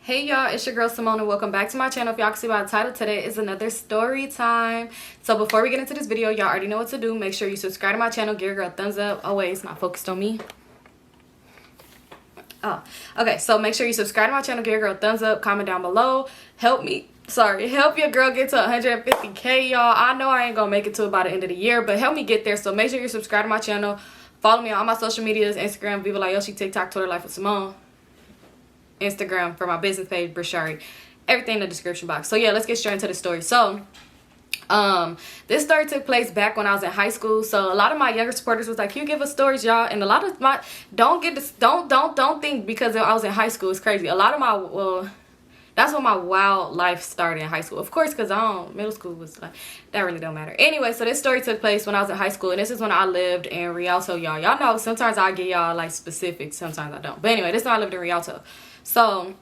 Hey y'all, it's your girl Simone and welcome back to my channel. If y'all can see by the title, today is another story time. So before we get into this video, y'all already know what to do. Make sure you subscribe to my channel, give your girl a thumbs up. Oh wait, it's not focused on me. Oh, okay, so make sure you subscribe to my channel, give your girl a thumbs up, comment down below. Help your girl get to 150K, y'all. I know I ain't gonna make it to about the end of the year, but help me get there. So make sure you subscribe to my channel. Follow me on all my social medias, Instagram, Vivalayoshii, TikTok, Twitter, LifeWithSymone. Instagram for my business page, Brashari, everything in the description box. So yeah, let's get straight into the story. So this story took place back when I was in high school. So a lot of my younger supporters was like, "Can you give us stories, y'all?" And a lot of my don't think because I was in high school it's crazy. A lot of my that's when my wild life started in high school, of course, because middle school was like, that really don't matter. Anyway, so this story took place when I was in high school, and this is when I lived in Rialto, y'all. Y'all know sometimes I get y'all like specifics, sometimes I don't. But anyway, this is when I lived in Rialto. So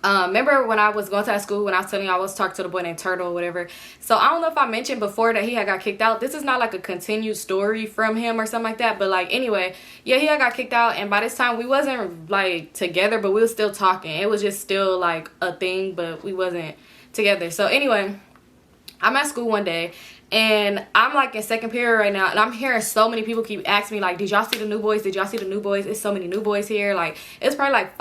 remember when I was going to that school, when I was telling you I was talking to the boy named Turtle or whatever. So I don't know if I mentioned before that he had got kicked out. This is not like a continued story from him or something like that, but like anyway, yeah, he had got kicked out, and by this time we wasn't like together, but we were still talking. It was just still like a thing, but we wasn't together. So anyway, I'm at school one day and I'm like in second period right now, and I'm hearing so many people keep asking me like, "Did y'all see the new boys? Did y'all see the new boys?" It's so many new boys here. Like it's probably like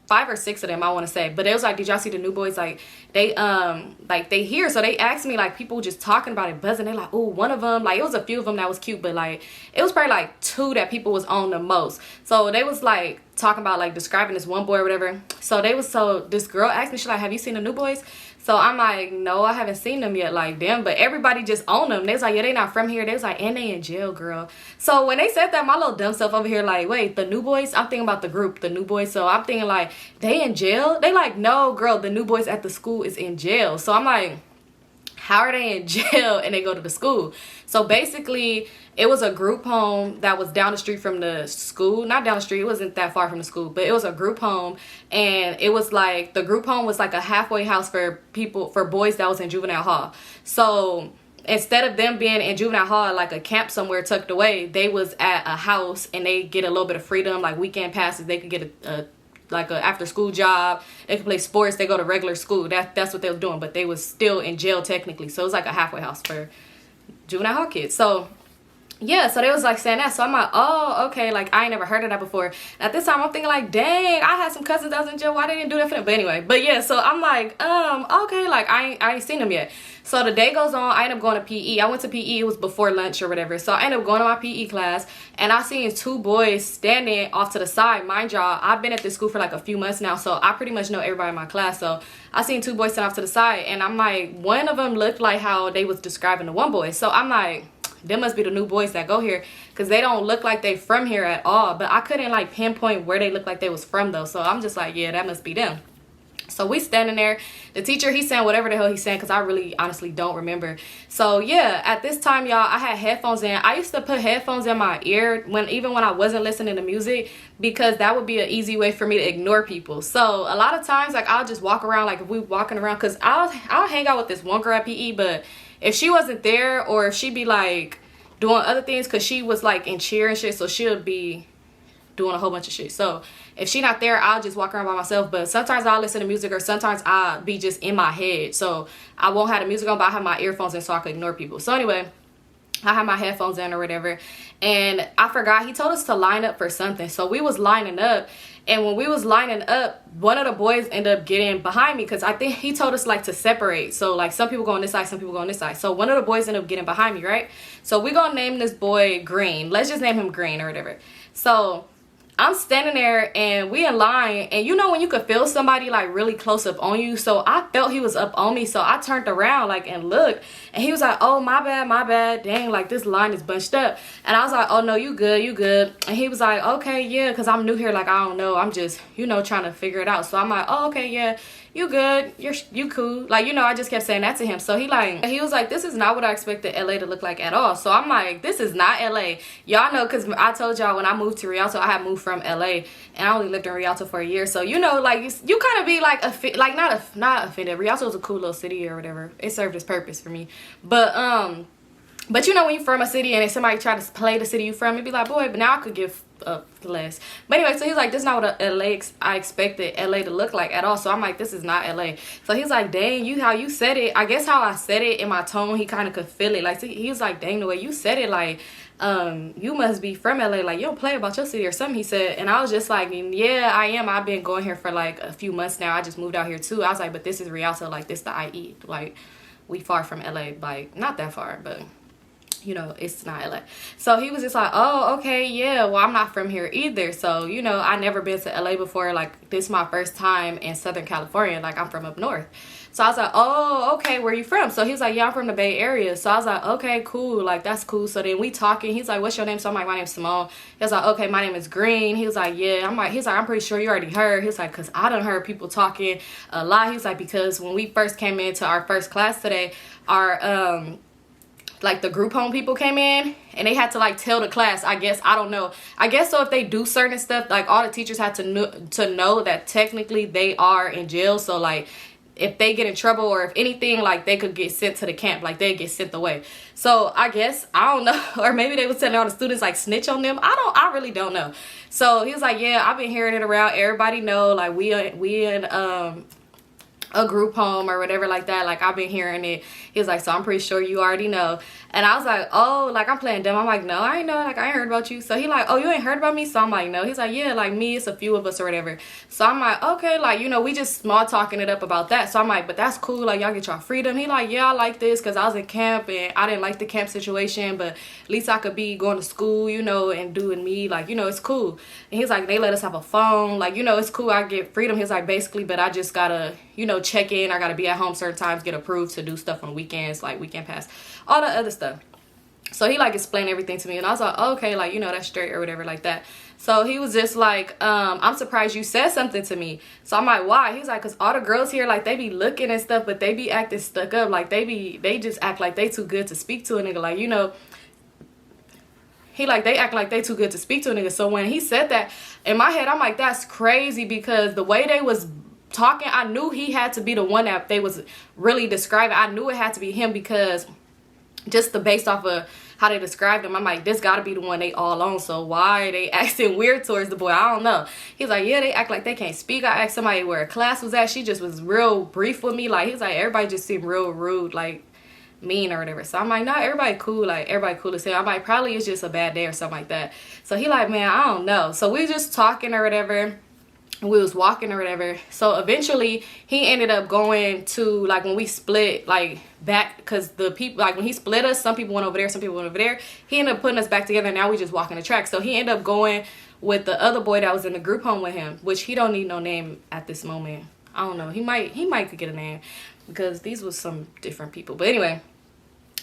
five or six of them, I want to say. But it was like, "Did y'all see the new boys?" Like they here, so they asked me, like people just talking about it, buzzing. They like, "Oh, one of them," like it was a few of them that was cute, but like it was probably like two that people was on the most. So they was like talking about like describing this one boy or whatever. So this girl asked me, she's like, "Have you seen the new boys?" So I'm like, "No, I haven't seen them yet." Like, damn, but everybody just own them. They was like, "Yeah, they not from here." They was like, "And they in jail, girl." So when they said that, my little dumb self over here like, wait, the new boys? I'm thinking about the group, the new boys. So I'm thinking like, they in jail? They like, "No, girl, the new boys at the school is in jail." So I'm like, how are they in jail and they go to the school? So basically it was a group home that was down the street from the school. Not down the street, it wasn't that far from the school, but it was a group home, and it was like the group home was like a halfway house for boys that was in juvenile hall. So instead of them being in juvenile hall like a camp somewhere tucked away, they was at a house, and they get a little bit of freedom, like weekend passes. They could get a after school job, they could play sports, they go to regular school. That's what they was doing, but they was still in jail technically. So it was like a halfway house for juvenile hall kids. So yeah, so they was like saying that. So I'm like, oh, okay, like I ain't never heard of that before. And at this time I'm thinking like, dang, I had some cousins that was in jail, why they didn't do that for them? But anyway, but yeah, so I'm like, okay, like I ain't seen them yet. So the day goes on, I end up going to PE. I went to PE, it was before lunch or whatever. So I ended up going to my PE class, and I seen two boys standing off to the side. Mind y'all, I've been at this school for like a few months now, so I pretty much know everybody in my class. So I seen two boys stand off to the side, and I'm like, one of them looked like how they was describing the one boy. So I'm like, them must be the new boys that go here, because they don't look like they from here at all. But I couldn't like pinpoint where they looked like they was from though. So I'm just like, yeah, that must be them. So we standing there. The teacher, he's saying whatever the hell he's saying, because I really honestly don't remember. So yeah, at this time, y'all, I had headphones in. I used to put headphones in my ear even when I wasn't listening to music, because that would be an easy way for me to ignore people. So a lot of times, like I'll just walk around, like if we walking around, because I'll hang out with this one girl at PE, but if she wasn't there, or if she be like doing other things, because she was like in cheer and shit, so she'll be doing a whole bunch of shit. So if she not there, I'll just walk around by myself. But sometimes I'll listen to music, or sometimes I'll be just in my head, so I won't have the music on, but I have my earphones in so I can ignore people. So anyway, I have my headphones in or whatever, and I forgot he told us to line up for something. So we was lining up, and when we was lining up, one of the boys ended up getting behind me, because I think he told us like to separate. So like some people go on this side, some people go on this side. So one of the boys ended up getting behind me, right? So we gonna name this boy Green. Let's just name him Green or whatever. So I'm standing there, and we in line, and you know when you could feel somebody like really close up on you. So I felt he was up on me, so I turned around like and looked, and he was like, "Oh, my bad, dang, like this line is bunched up." And I was like, "Oh no, you good." And he was like, "Okay, yeah, because I'm new here, like I don't know, I'm just, you know, trying to figure it out." So I'm like, "Oh, okay, yeah, you good, you cool." Like, you know, I just kept saying that to him. So he was like, "This is not what I expected LA to look like at all." So I'm like, this is not LA. Y'all know, because I told y'all when I moved to Rialto, I had moved from LA, and I only lived in Rialto for a year. So you know, like you kind of be like not offended. Rialto was a cool little city or whatever. It served its purpose for me. But But you know, when you're from a city and if somebody try to play the city you from, you'd be like, boy, but now I could give up less. But anyway, so he's like, this is not what I expected LA to look like at all. So I'm like, this is not LA. So he's like, dang, how you said it, I guess how I said it in my tone, he kind of could feel it. Like, he was like, dang, the way you said it, like, you must be from LA, like, you don't play about your city or something, he said. And I was just like, yeah, I am. I've been going here for like a few months now. I just moved out here too. I was like, but this is Rialto, like, this the IE, like, we far from LA, like, not that far, but you know, it's not LA. So he was just like, oh, okay, yeah, well, I'm not from here either. So, you know, I never been to LA before. Like, this is my first time in Southern California. Like, I'm from up north. So I was like, oh, okay, where you from? So he was like, yeah, I'm from the Bay Area. So I was like, okay, cool, like, that's cool. So then we talking. He's like, what's your name? So I'm like, my name's Simone. He was like, okay, my name is Green. He was like, yeah. He's like, I'm pretty sure you already heard. He was like, because I done heard people talking a lot. He was like, because when we first came into our first class today, our like the group home people came in and they had to like tell the class, I guess, I don't know, I guess so if they do certain stuff, like all the teachers had to know that technically they are in jail. So like if they get in trouble or if anything, like they could get sent to the camp, like they get sent away. So I guess, I don't know, or maybe they was telling all the students like snitch on them. I really don't know. So he was like, yeah, I've been hearing it around, everybody know, like we in a group home or whatever like that, like I've been hearing it. He was like, so I'm pretty sure you already know. And I was like, oh, like I'm playing dumb. I'm like, no, I ain't know, like I ain't heard about you. So he like, oh, you ain't heard about me? So I'm like, no. He's like, yeah, like me, it's a few of us or whatever. So I'm like, okay, like, you know, we just small talking it up about that. So I'm like, but that's cool, like y'all get y'all freedom. He like, yeah, I like this because I was in camp and I didn't like the camp situation, but at least I could be going to school, you know, and doing me, like, you know, it's cool. And he's like, they let us have a phone, like, you know, it's cool, I get freedom. He's like, basically, but I just gotta, you know, check in, I gotta be at home certain times, get approved to do stuff on weekends, like weekend pass, all the other stuff. So he like explained everything to me and I was like, oh, okay, like, you know, that's straight or whatever like that. So he was just like, I'm surprised you said something to me. So I'm like, why? He's like, because all the girls here, like, they be looking and stuff, but they be acting stuck up. Like, they just act like they too good to speak to a nigga. Like, you know, he like, they act like they too good to speak to a nigga. So when he said that, in my head, I'm like, that's crazy, because the way they was talking, I knew he had to be the one that they was really describing. I knew it had to be him, because just based off of how they described him, I'm like, this gotta be the one they all on. So why are they acting weird towards the boy? I don't know. He's like, yeah, they act like they can't speak. I asked somebody where a class was at. She just was real brief with me. Like, he's like, everybody just seemed real rude, like mean or whatever. So I'm like, nah, everybody cool. Like, everybody cool as hell. I'm like, probably it's just a bad day or something like that. So he like, man, I don't know. So we just talking or whatever. We was walking or whatever. So eventually he ended up going to, like, when we split, like, back, because the people, like, when he split us, some people went over there, some people went over there. He ended up putting us back together. Now we just walking the track. So he ended up going with the other boy that was in the group home with him, which he don't need no name at this moment. I don't know, he might could get a name, because these was some different people. But anyway,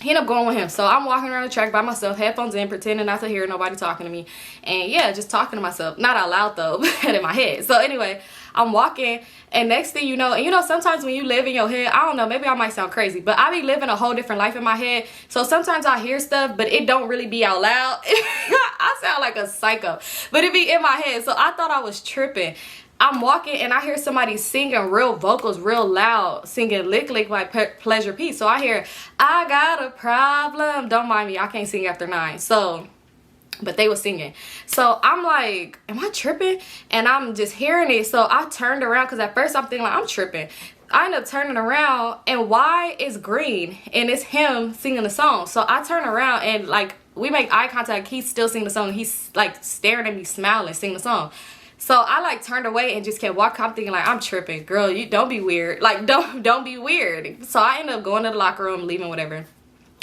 he ended up going with him. So I'm walking around the track by myself, headphones in, pretending not to hear nobody talking to me. And yeah, just talking to myself. Not out loud though, but in my head. So anyway, I'm walking, and next thing you know, and you know, sometimes when you live in your head, I don't know, maybe I might sound crazy, but I be living a whole different life in my head. So sometimes I hear stuff, but it don't really be out loud. I sound like a psycho, but it be in my head. So I thought I was tripping. I'm walking and I hear somebody singing real vocals, real loud, singing Lick Lick by Pleasure P. So I hear, I got a problem. Don't mind me, I can't sing after 9. So, but they were singing. So I'm like, am I tripping? And I'm just hearing it. So I turned around, because at first I'm thinking like, I'm tripping. I end up turning around, and why is green? And it's him singing the song. So I turn around and like, we make eye contact. He's still singing the song. He's like staring at me, smiling, singing the song. So I like turned away and just kept walking. I'm thinking like, I'm tripping, girl. You don't be weird. Like, don't be weird. So I ended up going to the locker room, leaving, whatever.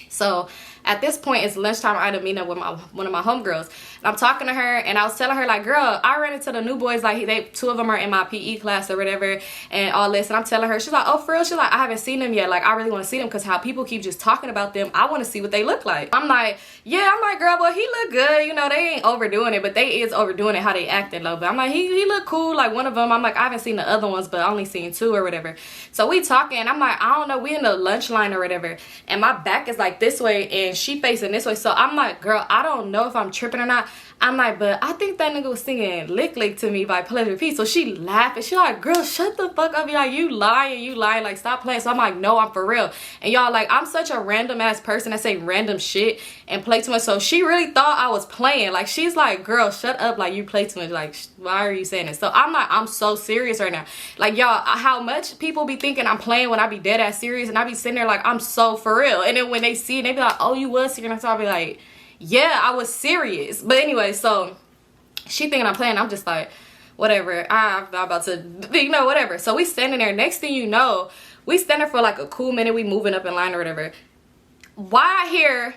So at this point, it's lunchtime. I ended up meeting up with one of my homegirls. And I'm talking to her, and I was telling her, like, girl, I ran into the new boys. Like, 2 of them are in my PE class or whatever, and all this. And I'm telling her, she's like, oh, for real? She's like, I haven't seen them yet. Like, I really want to see them, because how people keep just talking about them, I want to see what they look like. I'm like, yeah. I'm like, girl, well, he look good. You know, they ain't overdoing it, but they is overdoing it how they acting, though. But I'm like, he look cool. Like, one of them, I'm like, I haven't seen the other ones, but I only seen 2 or whatever. So we talking, and I'm like, I don't know. We in the lunch line or whatever, and my back is like this way, and she facing this way. So I'm like, girl, I don't know if I'm tripping or not. I'm like, but I think that nigga was singing Lick Lick to me by Pleasure P. So she laughing. She like, girl, shut the fuck up. You like, you lying. Like, stop playing. So I'm like, no, I'm for real. And y'all, like, I'm such a random ass person that say random shit and play too much. So she really thought I was playing. Like, she's like, girl, shut up. Like, you play too much. Like, why are you saying this? So I'm like, I'm so serious right now. Like, y'all, how much people be thinking I'm playing when I be dead ass serious, and I be sitting there like, I'm so for real. And then when they see it, they be like, oh, you was serious. So I'll be like, yeah, I was serious. But anyway, so she thinking I'm playing. I'm just like, whatever. I'm about to, you know, whatever. So we standing there. Next thing you know, we standing for like a cool minute. We moving up in line or whatever. Why I hear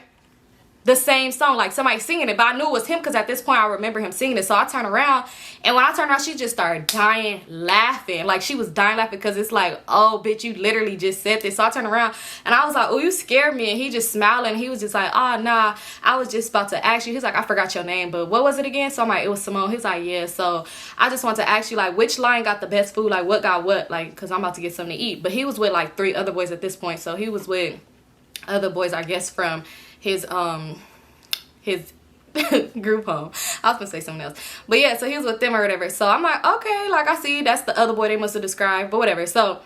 the same song, like somebody singing it, but I knew it was him because at this point I remember him singing it. So I turned around, and when I turned around, she just started dying laughing. Like, she was dying laughing because it's like, oh bitch, you literally just said this. So I turned around and I was like, oh, you scared me. And he just smiled, and he was just like, oh nah, I was just about to ask you. He's like, I forgot your name, but what was it again? So I'm like, it was Simone. He's like, yeah. So I just want to ask you, like, which line got the best food? Like, what got what? Like, because I'm about to get something to eat. But he was with like 3 other boys at this point. So he was with other boys, I guess, from his group home. I was gonna say something else, but yeah, so he was with them or whatever. So I'm like, okay, like, I see that's the other boy they must have described, but whatever. So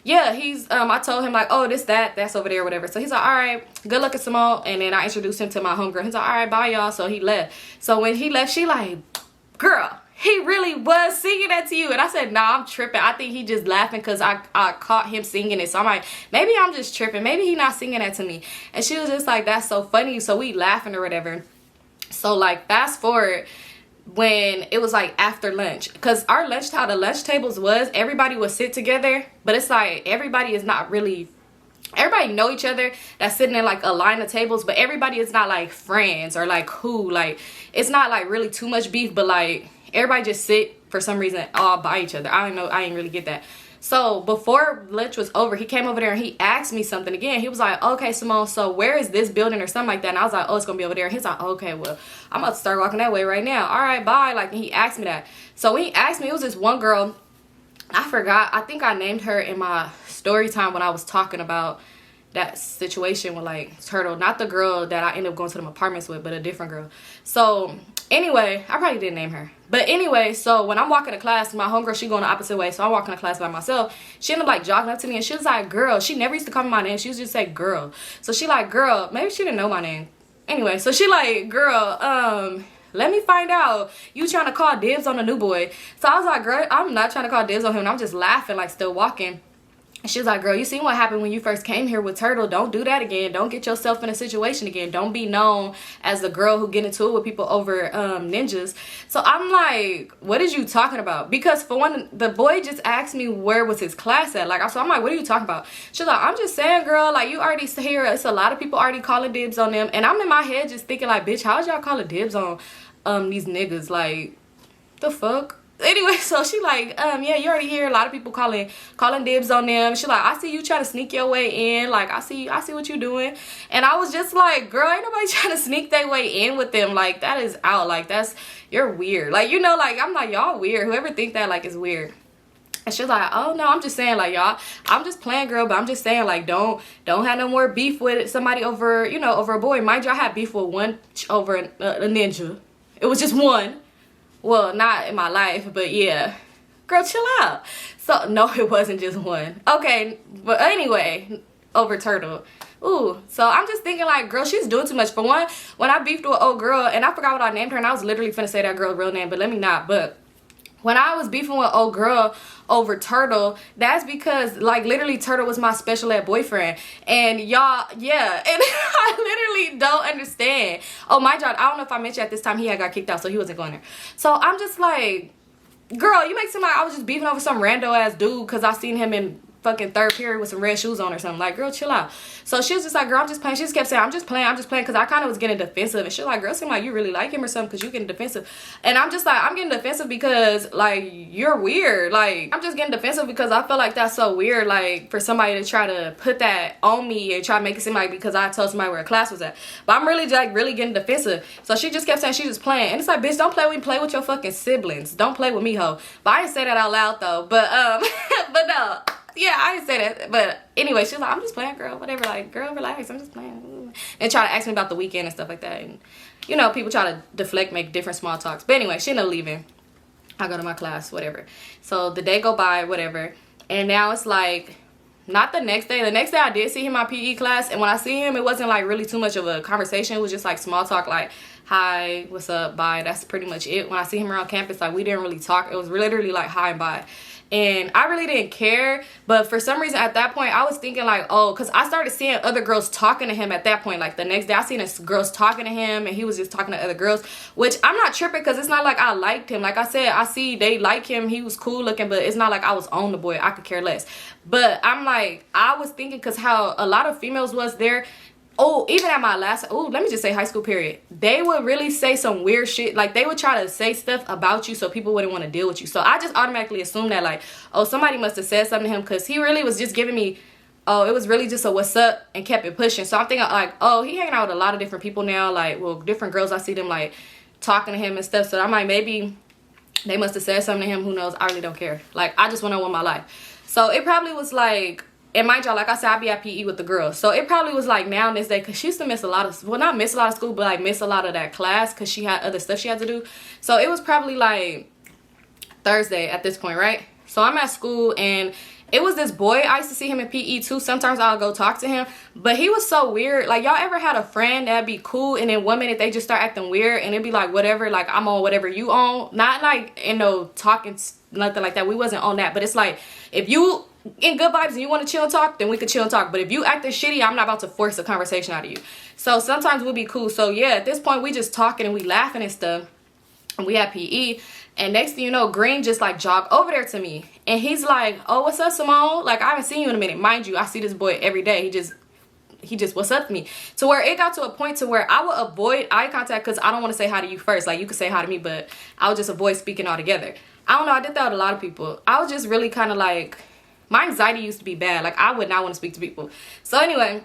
yeah, he's I told him like, oh, that's over there or whatever. So he's like, all right, good luck at Simone. And then I introduced him to my homegirl. He's like, all right, bye y'all. So he left. So when he left, she like, girl, he really was singing that to you. And I said, nah, I'm tripping. I think he just laughing because I caught him singing it. So I'm like, maybe I'm just tripping. Maybe he not singing that to me. And she was just like, that's so funny. So we laughing or whatever. So like, fast forward when it was like after lunch, because our lunch, how the lunch tables was, everybody would sit together, but it's like everybody is not really, everybody know each other that's sitting in like a line of tables, but everybody is not like friends or like who, like, it's not like really too much beef, but like everybody just sit for some reason all by each other. I don't know, I didn't really get that. So before lunch was over, he came over there and he asked me something again. He was like, okay, Simone, so where is this building or something like that? And I was like, oh, it's gonna be over there. And he's like, okay, well, I'm about to start walking that way right now. All right, bye. Like, and he asked me that. So when he asked me, it was this one girl, I forgot, I think I named her in my story time when I was talking about that situation with like Turtle, not the girl that I ended up going to them apartments with, but a different girl. So anyway, I probably didn't name her, but anyway, so when I'm walking to class, my homegirl, she going the opposite way, so I'm walking to class by myself. She ended up like jogging up to me, and she was like, girl. She never used to call me my name. She used to just say girl. So she like, girl, maybe she didn't know my name. Anyway, so she like, girl, let me find out, you trying to call dibs on the new boy? So I was like, girl, I'm not trying to call dibs on him, and I'm just laughing, like, still walking. She was like, girl, you seen what happened when you first came here with Turtle. Don't do that again. Don't get yourself in a situation again. Don't be known as the girl who get into it with people over ninjas. So I'm like, what is you talking about? Because for one, the boy just asked me where was his class at. Like, so I'm like, what are you talking about? She's like, I'm just saying, girl, like, you already hear it's a lot of people already calling dibs on them. And I'm in my head just thinking like, bitch, how's y'all calling dibs on these niggas? Like, the fuck? Anyway, so she like, yeah, you already hear a lot of people calling dibs on them. She like, I see you trying to sneak your way in. Like, I see what you doing. And I was just like, girl, ain't nobody trying to sneak their way in with them. Like, that is out. Like, you're weird. Like, you know, like, I'm like, y'all weird. Whoever think that, like, is weird. And she was like, oh no, I'm just saying, like, y'all, I'm just playing, girl, but I'm just saying, like, don't have no more beef with somebody over, you know, over a boy. Mind you, I had beef with one over a ninja. It was just one. Well, not in my life, but yeah. Girl, chill out. So, no, it wasn't just one. Okay, but anyway, over Turtle. Ooh, so I'm just thinking like, girl, she's doing too much. For one, when I beefed with an old girl, and I forgot what I named her, and I was literally finna say that girl's real name, but let me not. But when I was beefing with an old girl over Turtle, that's because, like, literally Turtle was my special ed boyfriend. And y'all, yeah, and I literally don't understand. Oh, my God, I don't know if I mentioned at this time he had got kicked out, so he wasn't going there. So I'm just like, girl, you make seem like I was just beefing over some rando ass dude because I seen him in fucking third period with some red shoes on or something. Like, girl, chill out. So she was just like, girl, I'm just playing. She just kept saying, I'm just playing, because I kind of was getting defensive. And she was like, girl, seem like you really like him or something because you getting defensive. And I'm just like, I'm getting defensive because, like, you're weird. Like, I'm just getting defensive because I feel like that's so weird, like, for somebody to try to put that on me and try to make it seem like because I told somebody where a class was at. But I'm really, like, really getting defensive. So she just kept saying she's just playing. And it's like, bitch, don't play with me. Play with your fucking siblings. Don't play with me, ho. But I didn't say that out loud, though. But, but no. Yeah, I didn't say that. But anyway, she was like, I'm just playing, girl. Whatever. Like, girl, relax. I'm just playing. And try to ask me about the weekend and stuff like that. And, you know, people try to deflect, make different small talks. But anyway, she ended up leaving. I go to my class, whatever. So the day go by, whatever. And now it's like, not the next day. The next day I did see him in my PE class. And when I see him, it wasn't like really too much of a conversation. It was just like small talk, like, hi, what's up, bye. That's pretty much it. When I see him around campus, like, we didn't really talk. It was literally like hi and bye. And I really didn't care, but for some reason at that point I was thinking like, oh, because I started seeing other girls talking to him at that point. Like the next day I seen girls talking to him and he was just talking to other girls, which I'm not tripping because it's not like I liked him. Like I said, I see they like him, he was cool looking, but it's not like I was on the boy. I could care less. But I'm like, I was thinking, because how a lot of females was there. Oh, even at my last, let me just say high school period, they would really say some weird shit. Like, they would try to say stuff about you so people wouldn't want to deal with you. So I just automatically assumed that, like, oh, somebody must have said something to him, because he really was just giving me, oh, it was really just a what's up and kept it pushing. So I'm thinking, like, oh, he hanging out with a lot of different people now. Like, well, different girls, I see them, like, talking to him and stuff. So I'm like, maybe they must have said something to him. Who knows? I really don't care. Like, I just want to win my life. So it probably was, like... And mind y'all, like I said, I be at PE with the girls. So it probably was like now in this day, because she used to miss a lot of, well, not miss a lot of school, but like miss a lot of that class because she had other stuff she had to do. So it was probably like Thursday at this point, right? So I'm at school and it was this boy. I used to see him in PE too. Sometimes I'll go talk to him, but he was so weird. Like, y'all ever had a friend that'd be cool and then 1 minute they just start acting weird and it'd be like whatever, like I'm on whatever you on. Not like, you know, talking, nothing like that. We wasn't on that, but it's like if you in good vibes and you want to chill and talk, then we could chill and talk. But if you acting shitty, I'm not about to force a conversation out of you. So sometimes we'll be cool. So yeah, at this point we just talking and we laughing and stuff, and we had PE. And next thing you know, Green just like jogged over there to me and he's like, oh, what's up, Simone? Like, I haven't seen you in a minute. Mind you, I see this boy every day. He just what's up to me, to where it got to a point to where I would avoid eye contact because I don't want to say hi to you first. Like, you could say hi to me, but I would just avoid speaking altogether. I don't know, I did that with a lot of people. I was just really kind of like, my anxiety used to be bad. Like, I would not want to speak to people. So anyway,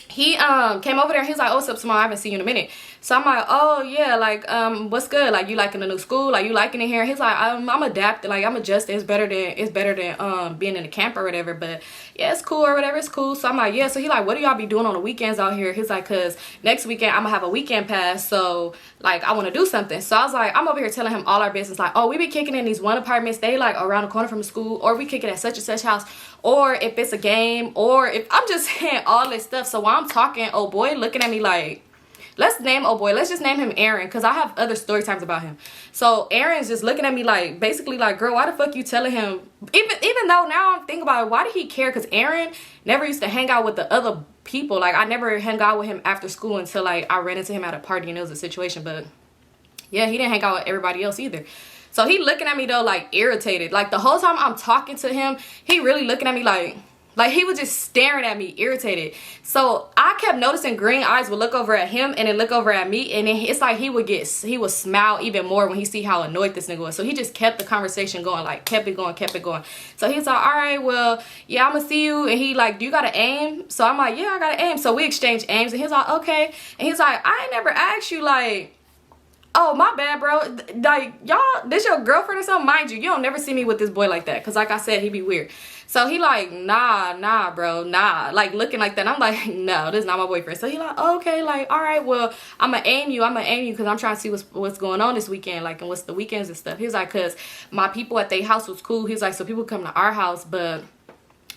he came over there and he was like, oh, what's up, Simone? I haven't seen you in a minute. So I'm like, oh yeah, like what's good? Like, you liking the new school? Like, you liking it here? He's like, I'm adapting, like I'm adjusting. It's better than being in a camp or whatever. But yeah, it's cool or whatever, it's cool. So I'm like, yeah. So he like, what do y'all be doing on the weekends out here? He's like, cause next weekend I'm gonna have a weekend pass, so like I want to do something. So I was like, I'm over here telling him all our business, like, oh, we be kicking in these one apartments, they like around the corner from the school, or we kick it at such and such house, or if it's a game, or if I'm just saying all this stuff. So while I'm talking, oh boy looking at me like, let's name, oh boy, let's just name him Aaron, because I have other story times about him. So Aaron's just looking at me like, basically like, girl, why the fuck you telling him? Even though now I'm thinking about it, why did he care? Because Aaron never used to hang out with the other people. Like, I never hung out with him after school until like I ran into him at a party and it was a situation. But yeah, he didn't hang out with everybody else either. So he looking at me though like irritated. Like, the whole time I'm talking to him, he really looking at me like he was just staring at me, irritated. So I kept noticing Green eyes would look over at him and then look over at me, and then it's like he would smile even more when he see how annoyed this nigga was. So he just kept the conversation going, like kept it going. So he's like, all right, well, yeah, I'm gonna see you. And he like, do you got to aim? So I'm like, yeah, I got to aim. So we exchanged aims, and he's like, okay. And he's like, I ain't never asked you, like, oh, my bad, bro. Like, y'all, this your girlfriend or something? Mind you, you don't never see me with this boy like that. Because like I said, he be weird. So he like, nah, bro, nah. Like, looking like that. And I'm like, no, this is not my boyfriend. So he like, okay, like, all right, well, I'm going to aim you because I'm trying to see what's going on this weekend. Like, and what's the weekends and stuff. He was like, because my people at their house was cool. He was like, so people come to our house, but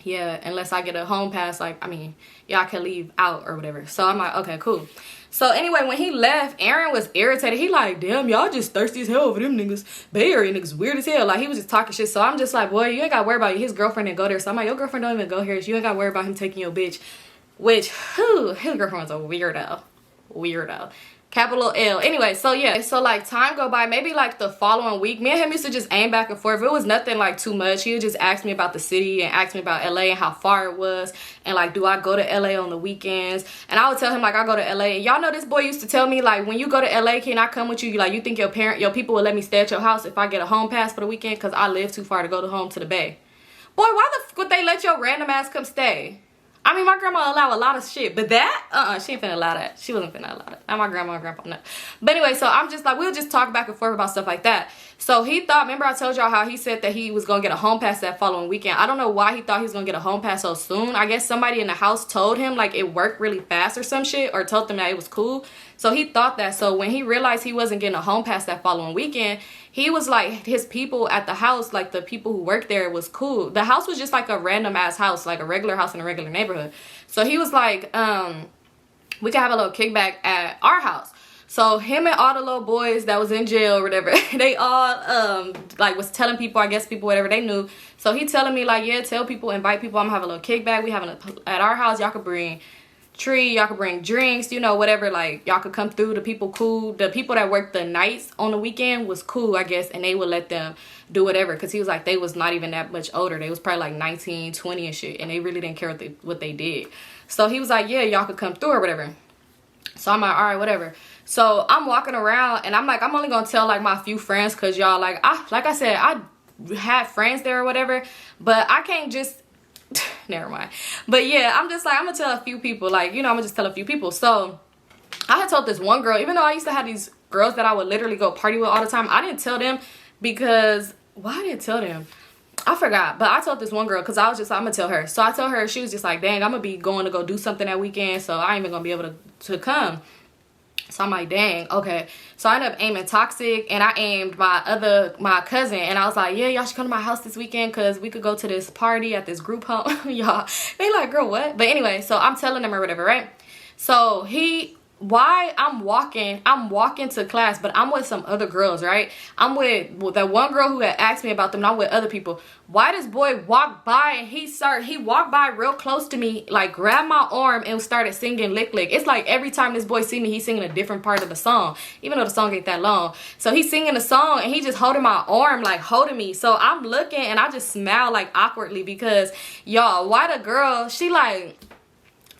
yeah, unless I get a home pass, like, I mean, y'all can leave out or whatever. So I'm like, okay, cool. So anyway, when he left, Aaron was irritated. He like, damn, y'all just thirsty as hell over them niggas. Bay Area niggas weird as hell. Like, he was just talking shit. So I'm just like, boy, you ain't got to worry about it. His girlfriend didn't go there. So I'm like, your girlfriend don't even go here. So you ain't got to worry about him taking your bitch. Which, his girlfriend was a weirdo. Capital L. Anyway, so yeah, so like time go by, maybe like the following week, me and him used to just aim back and forth. It was nothing like too much. He would just ask me about the city and ask me about LA and how far it was, and like, do I go to LA on the weekends? And I would tell him like, I go to LA. And y'all know this boy used to tell me like, when you go to LA, can I come with you? Like, you think your people will let me stay at your house if I get a home pass for the weekend? Because I live too far to go home to the Bay. Boy, why the fuck would they let your random ass come stay? I mean, my grandma allow a lot of shit, but that, she ain't finna allow that. She wasn't finna allow that. Not my grandma and grandpa, no. But anyway, so I'm just like, we'll just talk back and forth about stuff like that. So he thought, remember I told y'all how he said that he was gonna get a home pass that following weekend. I don't know why he thought he was gonna get a home pass so soon. I guess somebody in the house told him like it worked really fast or some shit, or told them that it was cool. So he thought that. So when he realized he wasn't getting a home pass that following weekend, he was like, his people at the house, like the people who worked there, was cool. The house was just like a random ass house, like a regular house in a regular neighborhood. So he was like, we could have a little kickback at our house. So him and all the little boys that was in jail or whatever, they all like was telling people, I guess people, whatever they knew. So he telling me like, yeah, tell people, invite people, I'm gonna have a little kickback. We having at our house, y'all could bring tree, y'all could bring drinks, you know, whatever, like y'all could come through. The people cool, the people that worked the nights on the weekend was cool, I guess, and they would let them do whatever, because he was like, they was not even that much older. They was probably like 19, 20 and shit, and they really didn't care what they did. So he was like, yeah, y'all could come through or whatever. So I'm like, all right, whatever. So I'm walking around and I'm like, I'm only gonna tell like my few friends, because y'all, like I said, I had friends there or whatever, but I can't just never mind. But yeah, I'm just like, I'm gonna tell a few people, like, you know, I'm gonna just tell a few people. So I had told this one girl, even though I used to have these girls that I would literally go party with all the time, I didn't tell them because, why I didn't tell them? I forgot, but I told this one girl because I was just like, I'm gonna tell her. So I told her, she was just like, dang, I'm gonna be going to go do something that weekend, so I ain't even gonna be able to come. So I'm like, dang, okay. So I ended up aiming Toxic, and I aimed my cousin, and I was like, yeah, y'all should come to my house this weekend because we could go to this party at this group home. Y'all, they like, girl, what? But anyway, so I'm telling them or whatever, right? So I'm walking to class, but I'm with some other girls, right? I'm with that one girl who had asked me about them, and I'm with other people. Why this boy walked by, and he walked by real close to me, like grabbed my arm and started singing Lick Lick. It's like every time this boy see me, he's singing a different part of the song, even though the song ain't that long. So he's singing the song and he just holding my arm, like holding me. So I'm looking and I just smile like awkwardly because, y'all, why the girl, she like,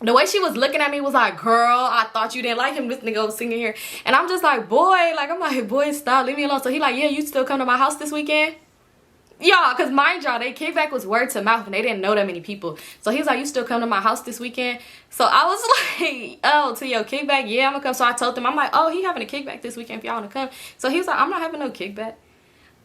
the way she was looking at me was like, girl, I thought you didn't like him. This nigga was singing here. And I'm just like, boy, like, I'm like, boy, stop, leave me alone. So he like, yeah, you still come to my house this weekend? Y'all, because mind y'all, they kickback was word to mouth and they didn't know that many people. So he was like, you still come to my house this weekend? So I was like, oh, to your kickback? Yeah, I'm going to come. So I told them, I'm like, oh, he having a kickback this weekend if y'all want to come. So he was like, I'm not having no kickback.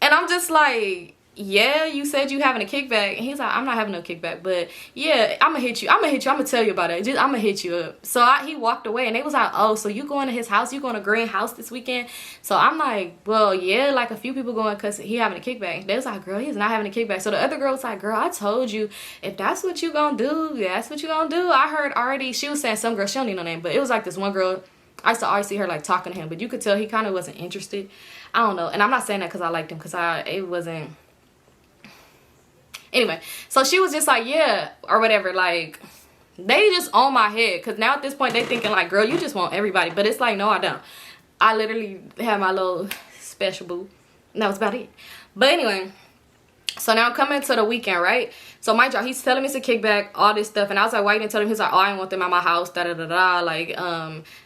And I'm just like, yeah, you said you having a kickback. And he's like, I'm not having no kickback, but yeah, I'm gonna hit you, I'm gonna tell you about it, I'm gonna hit you up. So he walked away, and they was like, oh, so you going to his house, you going to Green House this weekend? So I'm like, well, yeah, like a few people going because he having a kickback. They was like, girl, he's not having a kickback. So the other girl was like, girl, I told you, if that's what you gonna do, that's what you gonna do. I heard already, she was saying some girl, she don't need no name, but it was like this one girl, I used to always see her like talking to him, but you could tell he kind of wasn't interested. I don't know, and I'm not saying that because I liked him, because it wasn't. Anyway, so she was just like, yeah, or whatever, like, they just on my head, because now at this point, they thinking like, girl, you just want everybody, but it's like, no, I don't. I literally have my little special boo, and that was about it. But anyway, so now I'm coming to the weekend, right? So mind y'all, he's telling me it's a kickback, all this stuff, and I was like, why you didn't tell him? He's like, oh, I didn't want them at my house, da-da-da-da, like,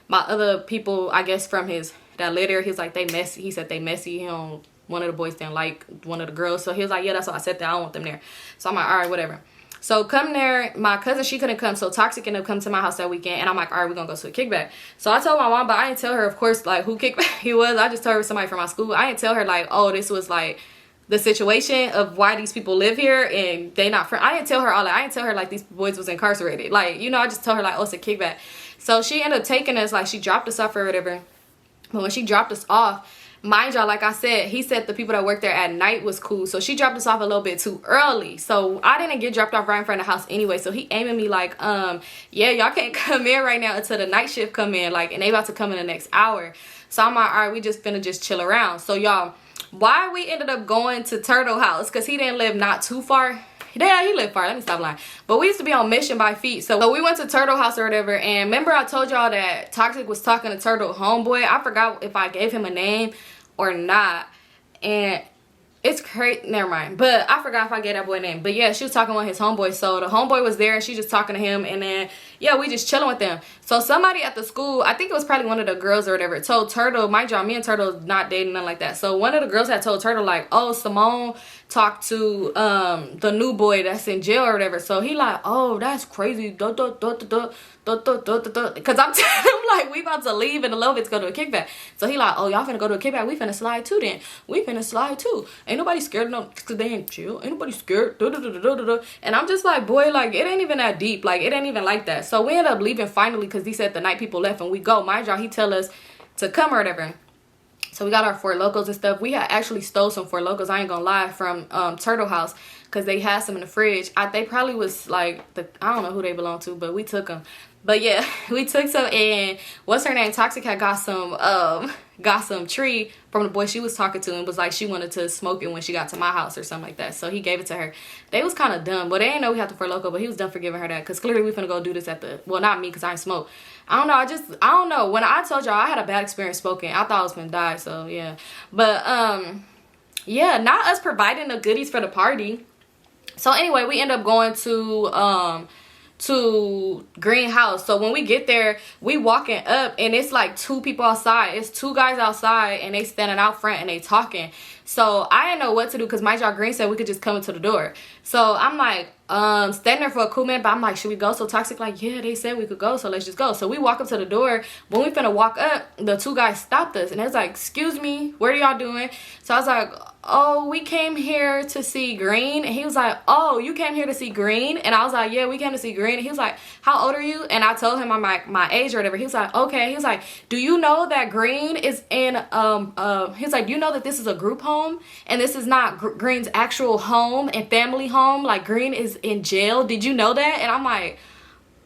my other people, I guess, from that litter, he's like, they messy, he said they messy, he don't, one of the boys didn't like one of the girls. So he was like, yeah, that's why I said that. I don't want them there. So I'm like, all right, whatever. So come there. My cousin, she couldn't come. So Toxic ended up coming to my house that weekend. And I'm like, all right, we're going to go to a kickback. So I told my mom, but I didn't tell her, of course, like who kickback he was. I just told her somebody from my school. I didn't tell her like, oh, this was like the situation of why these people live here and they not friends. I didn't tell her all that. I didn't tell her like these boys was incarcerated. Like, you know, I just told her like, oh, it's a kickback. So she ended up taking us, like she dropped us off or whatever. But when she dropped us off, mind y'all, like I said, he said the people that worked there at night was cool. So she dropped us off a little bit too early. So I didn't get dropped off right in front of the house anyway. So he aiming me like, yeah, y'all can't come in right now until the night shift come in. Like, and they about to come in the next hour. So I'm like, all right, we just finna just chill around. So y'all, why we ended up going to Turtle House? Because he didn't live not too far. Yeah, he lived far. Let me stop lying. But we used to be on Mission by feet. So we went to Turtle House or whatever. And remember I told y'all that Toxic was talking to Turtle homeboy. I forgot if I gave him a name or not. And It's crazy. Never mind. But I forgot if I gave that boy a name. But yeah, she was talking with his homeboy. So the homeboy was there and she just talking to him. And then, yeah, we just chilling with them. So somebody at the school, I think it was probably one of the girls or whatever, told Turtle, mind y'all, me and Turtle not dating, nothing like that. So one of the girls had told Turtle, like, oh, Simone talked to the new boy that's in jail or whatever. So he like, oh, that's crazy. Because I'm telling him, like, we about to leave in a little bit to go to a kickback. So he like, oh, y'all finna go to a kickback. We finna slide too then. We finna slide too. Ain't nobody scared of them because they ain't chill. Ain't nobody scared. And I'm just like, boy, like, it ain't even that deep. Like, it ain't even like that. So we ended up leaving finally because he said the night people left and we go. Mind y'all, he tell us to come or whatever. So we got our Four Locos and stuff. We had actually stole some Four Locos, I ain't gonna lie, from Turtle House because they had some in the fridge. They probably was like, I don't know who they belong to, but we took them. But yeah, we took some, and what's her name? Toxic had got some tree from the boy she was talking to and was like she wanted to smoke it when she got to my house or something like that. So he gave it to her. They was kind of dumb, but they didn't know we had the Four Loko, but he was dumb for giving her that because clearly we finna go do this at the, well, not me because I ain't smoke. I don't know. I don't know. When I told y'all I had a bad experience smoking, I thought I was gonna die. So yeah, but yeah, not us providing the goodies for the party. So anyway, we end up going to Greenhouse. So when we get there, we walking up and it's like two people outside. It's two guys outside and they standing out front and they talking. So I didn't know what to do because my job Green said we could just come into the door. So I'm like standing there for a cool minute, but I'm like, should we go? So Toxic like, yeah, they said we could go, so let's just go. So we walk up to the door. When we finna walk up, the two guys stopped us and it was like, excuse me, what are y'all doing? So I was like, oh, we came here to see Green. And he was like, oh, you came here to see Green? And I was like, yeah, we came to see Green. And he was like, how old are you? And I told him I'm like my age or whatever. He was like, okay. He was like, do you know that Green is in he's like, do you know that this is a group home and this is not Green's actual home and family home? Like, Green is in jail. Did you know that? And I'm like,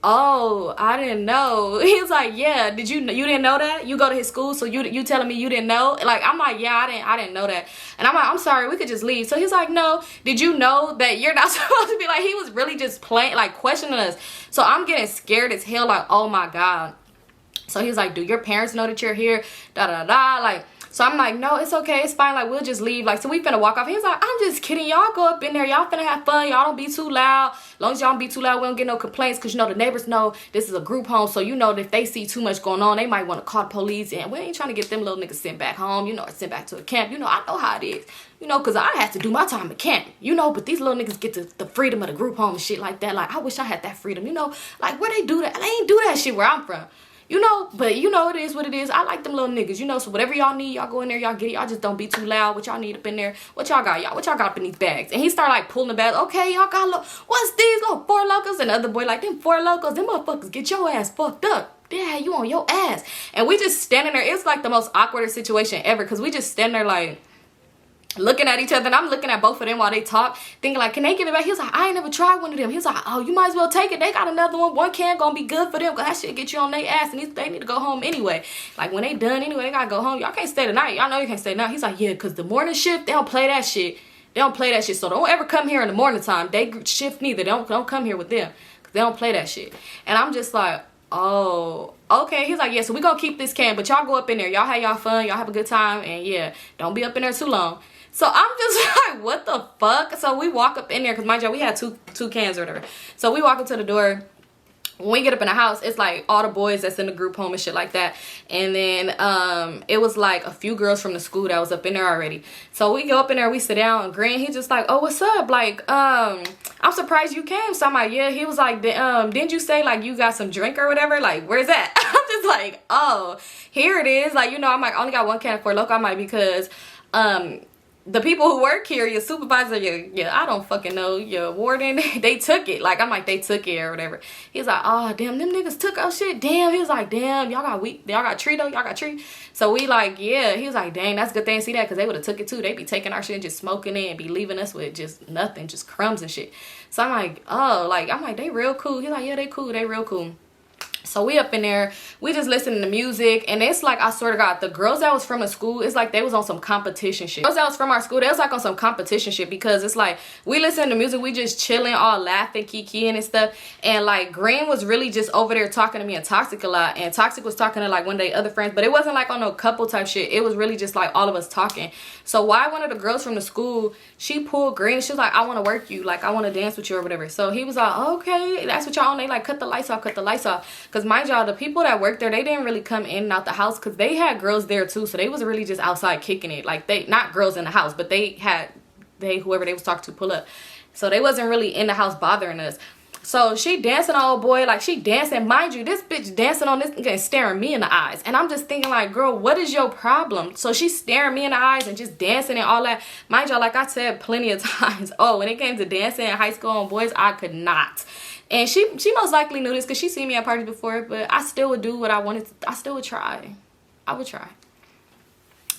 oh, I didn't know. He was like, yeah, you didn't know that? You go to his school, so you telling me you didn't know? Like, I'm like, yeah, I didn't know that. And I'm like, I'm sorry, we could just leave. So he's like, no, did you know that you're not supposed to be, like, he was really just playing, like, questioning us. So I'm getting scared as hell, like, oh my God. So he's like, do your parents know that you're here? Like, so I'm like, no, it's okay, it's fine, like, we'll just leave. Like, so we finna walk off. He's like, I'm just kidding, y'all go up in there, y'all finna have fun, y'all don't be too loud. As long as y'all don't be too loud, we don't get no complaints, because, you know, the neighbors know this is a group home, so, you know, if they see too much going on, they might want to call the police, and we ain't trying to get them little niggas sent back home, you know, or sent back to a camp. You know, I know how it is, you know, because I had to do my time at camp, you know, but these little niggas get the freedom of the group home and shit like that. Like, I wish I had that freedom, you know, like, where they do that? They ain't do that shit where I'm from. You know, but you know, it is what it is. I like them little niggas, you know, so whatever y'all need, y'all go in there, y'all get it. Y'all just don't be too loud. What y'all need up in there? What y'all got, y'all? What y'all got up in these bags? And he started, like, pulling the bags. Okay, y'all got, what's these little Four Locos? And the other boy, like, them Four Locos, them motherfuckers get your ass fucked up. Yeah, you on your ass. And we just standing there. It's, like, the most awkward situation ever, because we just standing there, like, looking at each other, and I'm looking at both of them while they talk, thinking like, can they give it back? He was like, I ain't never tried one of them. He was like, oh, you might as well take it. They got another one. One can gonna be good for them, because that shit get you on their ass, and they need to go home anyway. Like, when they done anyway, they gotta go home. Y'all can't stay tonight. Y'all know you can't stay tonight. He's like, yeah, because the morning shift, they don't play that shit. They don't play that shit. So don't ever come here in the morning time. Day shift neither. Don't come here with them, because they don't play that shit. And I'm just like, oh, okay. He's like, yeah, so we gonna keep this can, but y'all go up in there. Y'all have y'all fun. Y'all have a good time, and yeah, don't be up in there too long. So I'm just like, what the fuck? So we walk up in there, because mind you, we had two cans or whatever. So we walk up to the door. When we get up in the house, it's like all the boys that's in the group home and shit like that. And then it was like a few girls from the school that was up in there already. So we go up in there, we sit down, and Green, he's just like, oh, what's up? Like, I'm surprised you came. So I'm like, yeah. He was like, didn't you say like you got some drink or whatever? Like, where's that? I'm just like, oh, here it is. Like, you know, I'm like, I only got one can of Four Loko. I'm like, because the people who work here, your supervisor, your I don't fucking know, your warden, they took it. Like, I'm like, they took it or whatever. He's like, oh, damn, them niggas took our shit. Damn. He was like, damn, y'all got tree though? Y'all got tree? So we like, yeah. He was like, dang, that's a good thing to see that, because they would have took it too. They be taking our shit and just smoking it and be leaving us with just nothing, just crumbs and shit. So I'm like, oh, like, I'm like, they real cool. He's like, yeah, they cool. They real cool. So we up in there, we just listening to music, and it's like, I swear to God, the girls that was from the school, it's like they was on some competition shit. Girls that was from our school, they was like on some competition shit, because it's like, we listen to music, we just chilling, all laughing, kikiing and stuff, and like Green was really just over there talking to me and Toxic a lot, and Toxic was talking to like one of their other friends, but it wasn't like on no couple type shit, it was really just like all of us talking. So why one of the girls from the school, she pulled Green, she was like, I want to work you, like I want to dance with you or whatever. So he was like, okay, that's what y'all on. They like, cut the lights off, cut the lights off. Because mind y'all, the people that worked there, they didn't really come in and out the house, because they had girls there too. So they was really just outside kicking it. Like, they, not girls in the house, but they had, whoever they was talking to pull up. So they wasn't really in the house bothering us. So she dancing on old boy, like she dancing. Mind you, this bitch dancing on this nigga and staring me in the eyes. And I'm just thinking like, girl, what is your problem? So she's staring me in the eyes and just dancing and all that. Mind y'all, like I said plenty of times, oh, when it came to dancing in high school on boys, I could not. And she most likely knew this because she seen me at parties before, but I still would do what I wanted to. I still would try. I would try.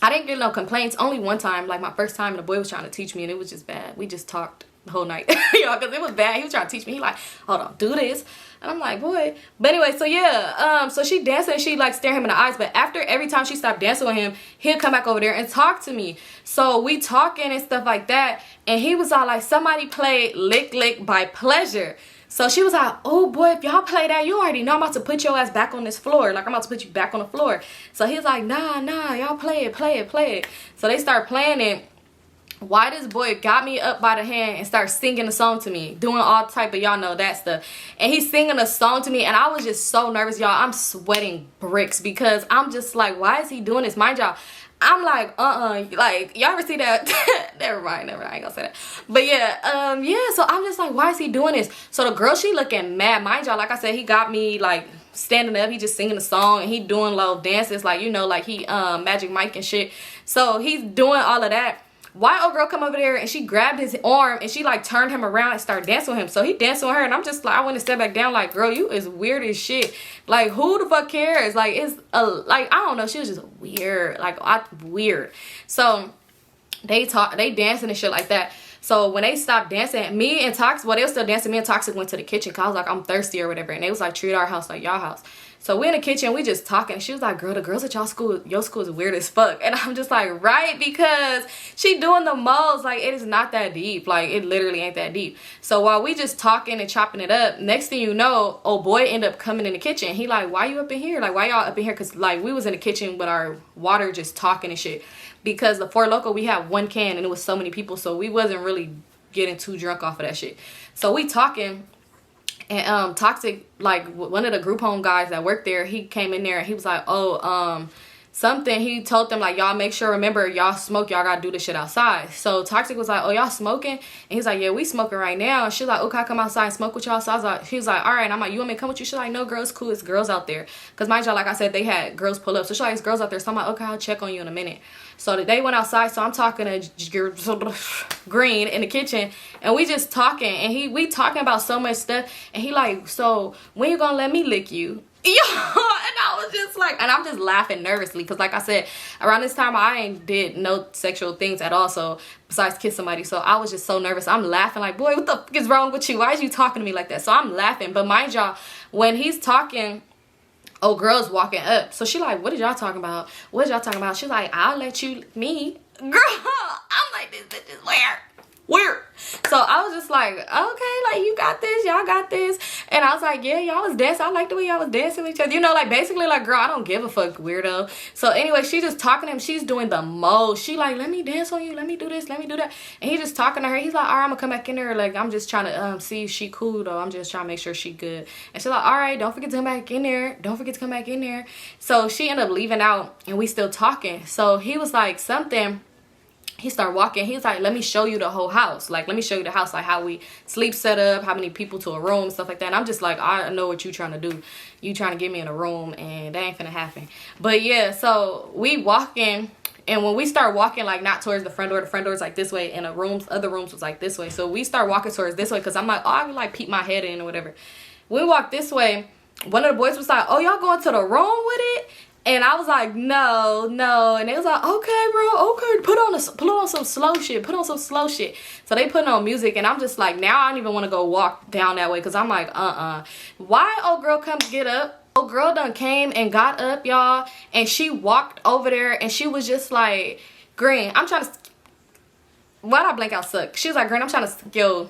I didn't get no complaints. Only one time, like my first time, the boy was trying to teach me and it was just bad. We just talked the whole night, you know, because it was bad. He was trying to teach me. He like, hold on, do this. And I'm like, boy. But anyway, so yeah, so she dancing and she like staring him in the eyes. But after every time she stopped dancing with him, he'll come back over there and talk to me. So we talking and stuff like that. And he was all like, somebody played Lick Lick by Pleasure. So she was like, oh boy, if y'all play that, you already know I'm about to put your ass back on this floor. Like, I'm about to put you back on the floor. So he was like, nah, y'all play it, play it, play it. So they start playing it. Why this boy got me up by the hand and started singing a song to me, doing all type of, y'all know that stuff. And he's singing a song to me, and I was just so nervous, y'all. I'm sweating bricks because I'm just like, why is he doing this? Mind y'all, I'm like, like, y'all ever see that? never mind, I ain't gonna say that. But yeah, yeah, so I'm just like, why is he doing this? So the girl, she looking mad. Mind y'all, like I said, he got me, like, standing up. He just singing a song, and he doing little dances, like, you know, like he, Magic Mike and shit. So he's doing all of that. Why old girl come over there and she grabbed his arm and she like turned him around and started dancing with him. So he danced with her, and I'm just like, I went to step back down like, girl, you is weird as shit. Like, who the fuck cares? Like, it's like, I don't know, she was just weird, like weird. So they dancing and shit like that. So when they stopped dancing, me and Toxic, well, they were still dancing. Me and Toxic went to the kitchen because I was like, I'm thirsty or whatever. And they was like, treat our house like y'all house. So we in the kitchen, we just talking. She was like, girl, the girls at your school is weird as fuck. And I'm just like, right, because she doing the most. Like, it is not that deep. Like, it literally ain't that deep. So while we just talking and chopping it up, next thing you know, old boy end up coming in the kitchen. He like, why you up in here? Like, why y'all up in here? Because like, we was in the kitchen with our water just talking and shit. Because the Four Loko, we had one can and it was so many people. So we wasn't really getting too drunk off of that shit. So we talking. And Toxic, like one of the group home guys that worked there, he came in there and he was like, oh, something. He told them like, y'all make sure, remember, y'all smoke, y'all gotta do this shit outside. So Toxic was like, oh, y'all smoking? And he's like, yeah, we smoking right now. And she's like, okay, I come outside and smoke with y'all. So I was like, he was like, all right. And I'm like, you want me to come with you? She's like, no, girl, it's cool, it's girls out there. Because mind y'all, like I said, they had girls pull up. So she's like, it's girls out there. So I'm like, okay, I'll check on you in a minute. So they went outside. So I'm talking to Green in the kitchen, and we just talking, and we talking about so much stuff. And he like, so when you gonna let me lick you? Yeah, and I was just like, and I'm just laughing nervously because like I said, around this time I ain't did no sexual things at all, so besides kiss somebody. So I was just so nervous. I'm laughing like, boy, what the fuck is wrong with you? Why is you talking to me like that? So I'm laughing. But mind y'all, when he's talking, oh, girl's walking up. So she like, what did y'all talking about? What did y'all talking about? She's like, I'll let you lick me. Girl, I'm like, this bitch is weird. So I was just like, okay, like, you got this, y'all got this. And I was like, yeah, y'all was dancing. I like the way y'all was dancing with each other, you know, like basically like, girl, I don't give a fuck, weirdo. So anyway, she just talking to him. She's doing the most. She like, let me dance on you, let me do this, let me do that. And he just talking to her. He's like, all right, I'm gonna come back in there, like, I'm just trying to see if she cool though. I'm just trying to make sure she good. And she's like, all right, don't forget to come back in there, don't forget to come back in there. So she ended up leaving out, and we still talking. So he was like something. He started walking. He was like, let me show you the whole house. Like, let me show you the house, like how we sleep set up, how many people to a room, stuff like that. And I'm just like, I know what you trying to do. You trying to get me in a room, and that ain't finna happen. But yeah, so we walking, and when we start walking, like not towards the front door is like this way, and other rooms was like this way. So we start walking towards this way because I'm like, oh, I would like peek my head in or whatever. We walk this way. One of the boys was like, oh, y'all going to the room with it? And I was like, no. And they was like, okay, bro, okay, put on some slow shit. So they putting on music, and I'm just like, now I don't even want to go walk down that way because I'm like, why old girl come get up Oh, girl done came and got up, y'all, and she walked over there and she was just like, Green, I'm trying to, why'd I blank out suck? She was like, Green, I'm trying to, yo,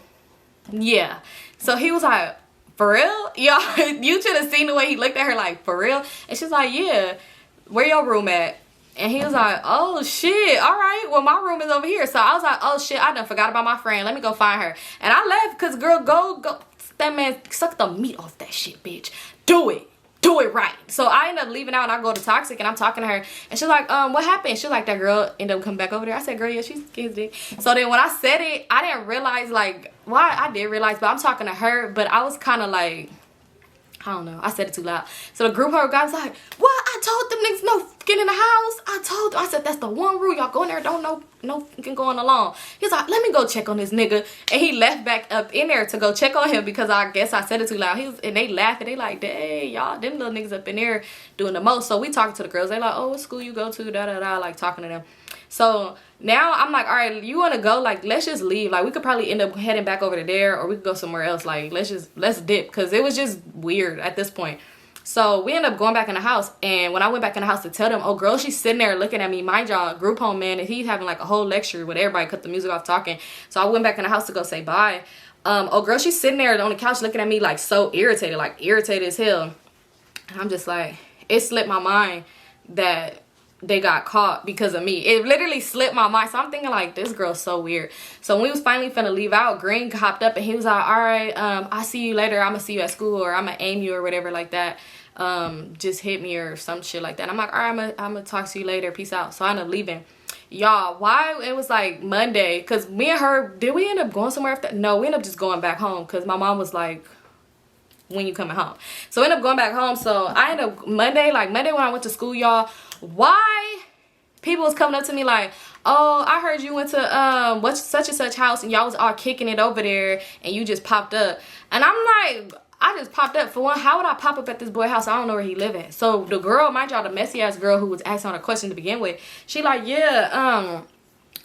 yeah. So he was like, for real? Y'all, you should have seen the way he looked at her, like, for real? And she's like, yeah, where your room at? And he was like, oh shit, all right, well my room is over here. So I was like, oh shit, I done forgot about my friend, let me go find her. And I left because, girl, go, that man, suck the meat off that shit, bitch. Do it right. So I ended up leaving out and I go to Toxic and I'm talking to her and she's like, what happened? She's like, that girl ended up coming back over there. I said, girl, yeah, she's his dick. So then when I said it, I didn't realize, like, why I did realize, but I'm talking to her, but I was kind of like, I don't know, I said it too loud. So the group of guys like, what? I told them niggas no fucking in the house. I told them, I said, that's the one rule, y'all go in there, don't no fucking going along. He's like, let me go check on this nigga. And he left back up in there to go check on him because I guess I said it too loud. And they laughing, they like, dang, y'all, them little niggas up in there doing the most. So we talking to the girls, they like, oh, what school you go to, da-da-da, like talking to them. So now I'm like, all right, you want to go? Like, let's just leave. Like, we could probably end up heading back over to there or we could go somewhere else. Like, let's dip because it was just weird at this point. So we ended up going back in the house. And when I went back in the house to tell them, oh, girl, she's sitting there looking at me. Mind y'all, group home, man, and he's having like a whole lecture with everybody, cut the music off talking. So I went back in the house to go say bye. Oh, girl, she's sitting there on the couch looking at me like so irritated, like irritated as hell. And I'm just like, it slipped my mind that they got caught because of me. It literally slipped my mind. So I'm thinking like, this girl's so weird. So when we was finally finna leave out, Green hopped up and he was like, all right, I'll see you later. I'm gonna see you at school or I'm gonna aim you or whatever like that. Just hit me or some shit like that. I'm like, all right, I'm gonna talk to you later. Peace out. So I ended up leaving. Y'all, why it was like Monday, because me and her, did we end up going somewhere after? No, we ended up just going back home because my mom was like, when you coming home? So I ended up going back home. So I ended up Monday when I went to school, y'all, why people was coming up to me like, oh, I heard you went to what's such and such house and y'all was all kicking it over there and you just popped up. And I'm like, I just popped up. For one, how would I pop up at this boy house? I don't know where he live at. So the girl, mind y'all, the messy ass girl who was asking all the question to begin with, she like, yeah,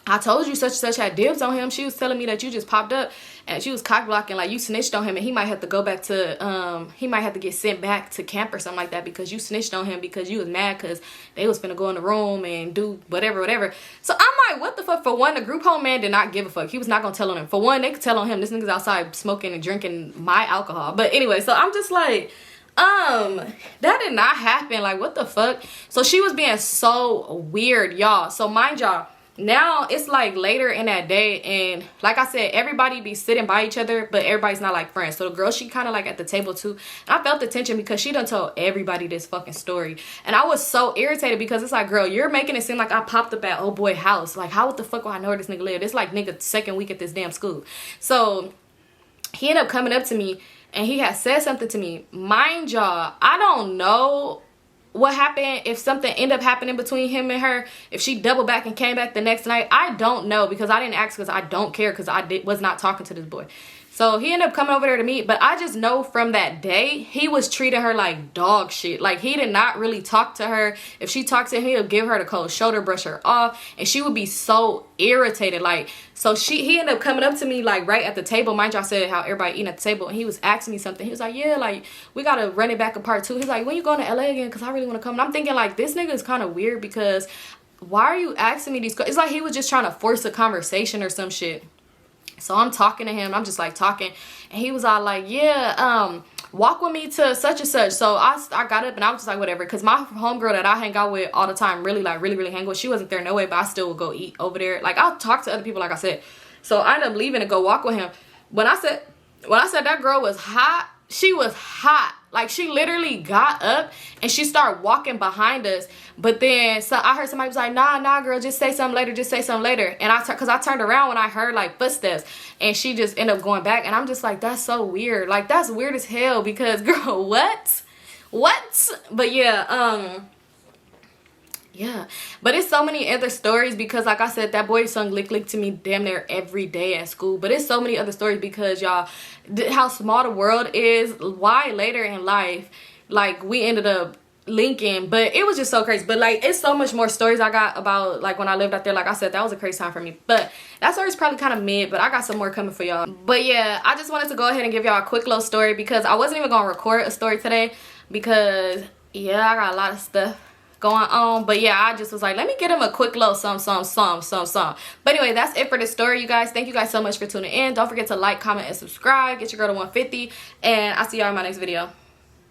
I told you such and such had dibs on him. She was telling me that you just popped up and she was cock blocking, like you snitched on him and he might have to go back to, he might have to get sent back to camp or something like that because you snitched on him because you was mad because they was finna go in the room and do whatever. So I'm like, what the fuck? For one, the group home man did not give a fuck. He was not gonna tell on him. For one, they could tell on him. This nigga's outside smoking and drinking my alcohol. But anyway, so I'm just like, that did not happen. Like, what the fuck? So she was being so weird, y'all. So mind y'all, now it's like later in that day and like I said, everybody be sitting by each other but everybody's not like friends. So the girl, she kind of like at the table too, and I felt the tension because she done told everybody this fucking story and I was so irritated because it's like, girl, you're making it seem like I popped up at old boy house. Like, how the fuck will I know where this nigga live? It's like nigga second week at this damn school. So he ended up coming up to me and he had said something to me. Mind y'all, I don't know what happened, if something ended up happening between him and her, if she doubled back and came back the next night. I don't know because I didn't ask because I don't care because I was not talking to this boy. So he ended up coming over there to meet, but I just know from that day, he was treating her like dog shit. Like, he did not really talk to her. If she talked to him, he'll give her the cold shoulder, brush her off, and she would be so irritated. Like, so he ended up coming up to me, like, right at the table. Mind y'all, said how everybody eating at the table, and he was asking me something. He was like, yeah, like, we gotta run it back a part 2. He's like, when you going to LA again? Because I really want to come. And I'm thinking, like, this nigga is kind of weird because why are you asking me these questions? It's like he was just trying to force a conversation or some shit. So I'm talking to him. I'm just like talking. And he was all like, yeah, walk with me to such and such. So I got up and I was just like, whatever. Because my homegirl that I hang out with all the time, really hang with, she wasn't there no way, but I still would go eat over there. Like, I'll talk to other people, like I said. So I ended up leaving to go walk with him. When I said that girl was hot, she was hot. Like, she literally got up and she started walking behind us. But then, so I heard somebody was like, nah, girl, just say something later. And because I turned around when I heard, like, footsteps. And she just ended up going back. And I'm just like, that's so weird. Like, that's weird as hell because, girl, what? But yeah, yeah, but it's so many other stories because, like I said, that boy sung Lick Lick to me damn near every day at school. But it's so many other stories because, y'all, how small the world is, why later in life, like, we ended up linking. But it was just so crazy. But, like, it's so much more stories I got about, like, when I lived out there. Like I said, that was a crazy time for me. But that story's probably kind of mid, but I got some more coming for y'all. But, yeah, I just wanted to go ahead and give y'all a quick little story because I wasn't even going to record a story today. because yeah, I got a lot of stuff going on. But yeah, I just was like, let me get him a quick little some. But anyway, that's it for this story, you guys. Thank you guys so much for tuning in. Don't forget to like, comment, and subscribe. Get your girl to 150, and I'll see y'all in my next video.